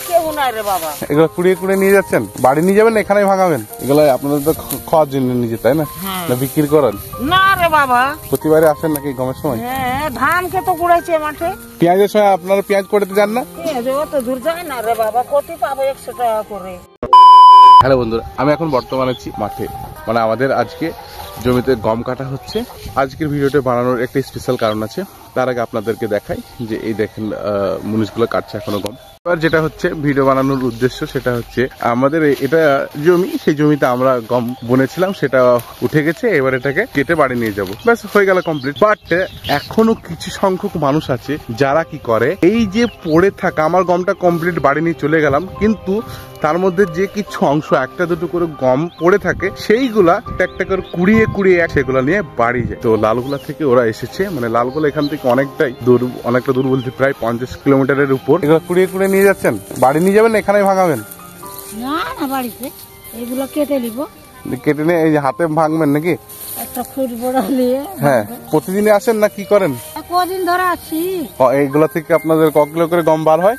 কেউ নাই রে বাবা। এগুলো কুড়িয়ে কুড়িয়ে নিয়ে যাচ্ছেন, বাড়ি নিয়ে যাবেন না এখানেই ভাঙাবেন? এগুলো আপনাদের তো খাওয়ার জন্য নিয়ে যেতে, তাই না? না বিক্রি করেন? না রে বাবা। প্রতিবারে আসেন নাকি গমের সময়? হ্যাঁ, ধান খেতে কুড়াইছে মাঠে। পেঁয়াজের সময় আপনারা পেঁয়াজ করতে যান না? অত দূর যায় না রে বাবা, কতি পাবো 100 টাকা করে। হ্যালো বন্ধুরা, আমি এখন বর্তমানে আছি মাঠে, মানে আমাদের আজকে জমিতে গম কাটা হচ্ছে। আজকের ভিডিওটা বানানোর একটা স্পেশাল কারণ আছে। তার আগে আপনাদেরকে দেখাই যে এই দেখেন মুনিশগুলো কাটছে এখনো গম। এবার যেটা হচ্ছে ভিডিও বানানোর উদ্দেশ্য সেটা হচ্ছে আমাদের এটা জমি, সেই জমিতে আমরা গম বুনেছিলাম, সেটা উঠে গেছে। এবার এটাকে কেটে বাড়ি নিয়ে যাবো, ব্যাস হয়ে গেল কমপ্লিট। বাট এখনো কিছু সংখ্যক মানুষ আছে যারা কি করে, এই যে পড়ে থাকা আমার গমটা কমপ্লিট বাড়ি নিয়ে চলে গেলাম, কিন্তু তার মধ্যে যে কিছু অংশ একটা দুটো করে গম পড়ে থাকে সেইগুলা একটা করে কুড়িয়ে কুড়িয়ে সেগুলা নিয়ে বাড়ি যায়। তো লালগোলা থেকে ওরা এসেছে, মানে লালগোলা এখান থেকে অনেকটাই দূর, অনেকটা দূর বলতে প্রায় 50 কিলোমিটারের উপর। এগুলো কুড়িয়ে কুড়িয়ে নিয়ে যাচ্ছেন, বাড়ি নিয়ে যাবেন না এখানেই ভাঙাবেন? না না, বাড়িতে এগুলো কেটে নিব। কেটে নিয়ে এই হাতে ভাঙবেন নাকি? একটা ফুট বড় নিয়ে। হ্যাঁ, প্রতিদিনই আসেন না কি করেন? কদিন ধরে আছি। এইগুলা থেকে আপনাদের ক কিলো করে গম বার হয়?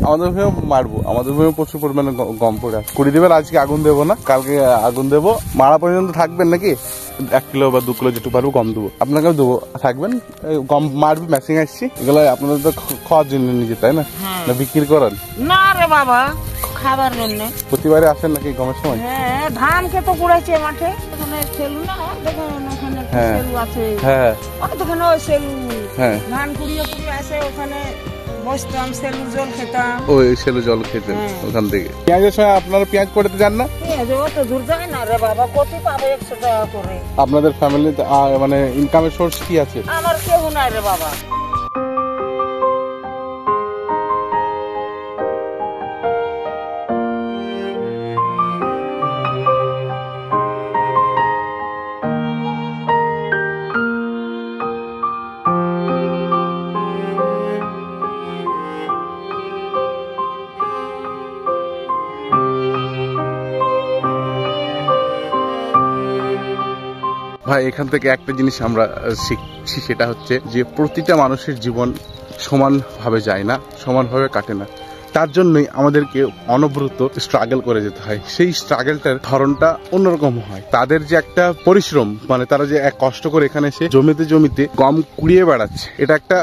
আমাদের ভূমিও মারবো, আমাদের ভূমি প্রচুর পরিমাণে গম পড়ে আছে। কুড়ি দেবেন, আজকে আগুন দেবো না, কালকে আগুন দেবো। মারা পর্যন্ত থাকবেন নাকি? 1 কিলো বা 2 কিলো যেটুকু পারবো গম দেবো, আপনাকেও দেবো, থাকবেন। গম মারবি, ম্যাচিং আসছি। এগুলো আপনাদের তো খাওয়ার জন্য নিজে, তাই না? না বিক্রি করেন? না রে বাবা, খাবার জন্য। প্রতিবারে আসেন নাকি গমের সময়? হ্যাঁ, ধান খেতে কুড়াইছে মাঠে। ওখানে সেলু না, দেখেন ওখানে সেলু আছে। হ্যাঁ, ওখানে ওই সেলু। হ্যাঁ, ধান কুড়িয়ে কুড়িয়ে আসে, ওখানে বসতাম, সেলু জল খেতাম। ওই সেলু জল খেতেন ওখান থেকে। পেঁয়াজের সময় আপনারা পেঁয়াজ করতে যান না? অত দূর যায় না রে বাবা, কত পাবো 100 টাকা করে। আপনাদের ফ্যামিলিতে মানে ইনকামের সোর্স কি আছে? আমার কেউ নাই রে বাবা। ভাই, এখান থেকে একটা জিনিস আমরা শিখছি, সেটা হচ্ছে যে প্রতিটা মানুষের জীবন সমানভাবে যায় না, সমানভাবে কাটে না। তার জন্যই আমাদেরকে অনবরত স্ট্রাগল করে যেতে হয়। সেই স্ট্রাগলটার ধরনটা অন্যরকম হয়। তাদের যে একটা পরিশ্রম, মানে তারা যে এক কষ্ট করে এখানে এসে জমিতে জমিতে গম কুড়িয়ে বেড়াচ্ছে, এটা একটা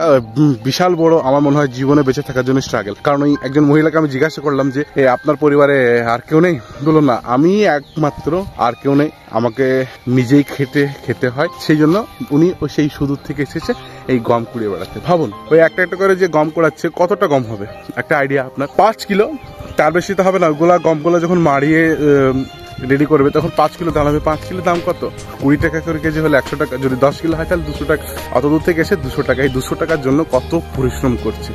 বিশাল বড়, আমার মনে হয় জীবনে বেঁচে থাকার জন্য স্ট্রাগল। কারণ ওই একজন মহিলাকে আমি জিজ্ঞাসা করলাম যে আপনার পরিবারে আর কেউ নেই? বললো না, আমি একমাত্র, আর কেউ নেই, আমাকে নিজেই খেতে হয়। সেই জন্য উনি ওই সেই সুদূর থেকে এসেছে এই গম কুড়িয়ে বেড়াতে। ভাবুন, ওই একটা একটা করে যে গম কুড়াচ্ছে, কতটা গম হবে একটা আইডিয়া আপনার? 5 কিলো, তার বেশি তো হবে না। ওগুলা গমগুলো যখন মারিয়ে রেডি করবে তখন 5 কিলো দাম হবে। 5 কিলো দাম কত? 20 টাকা করে কেজি হলে 100 টাকা। যদি 10 কিলো হয় তাহলে 200 টাকা। অত দূর থেকে এসে 200 টাকা, এই 200 টাকার জন্য কত পরিশ্রম করছে।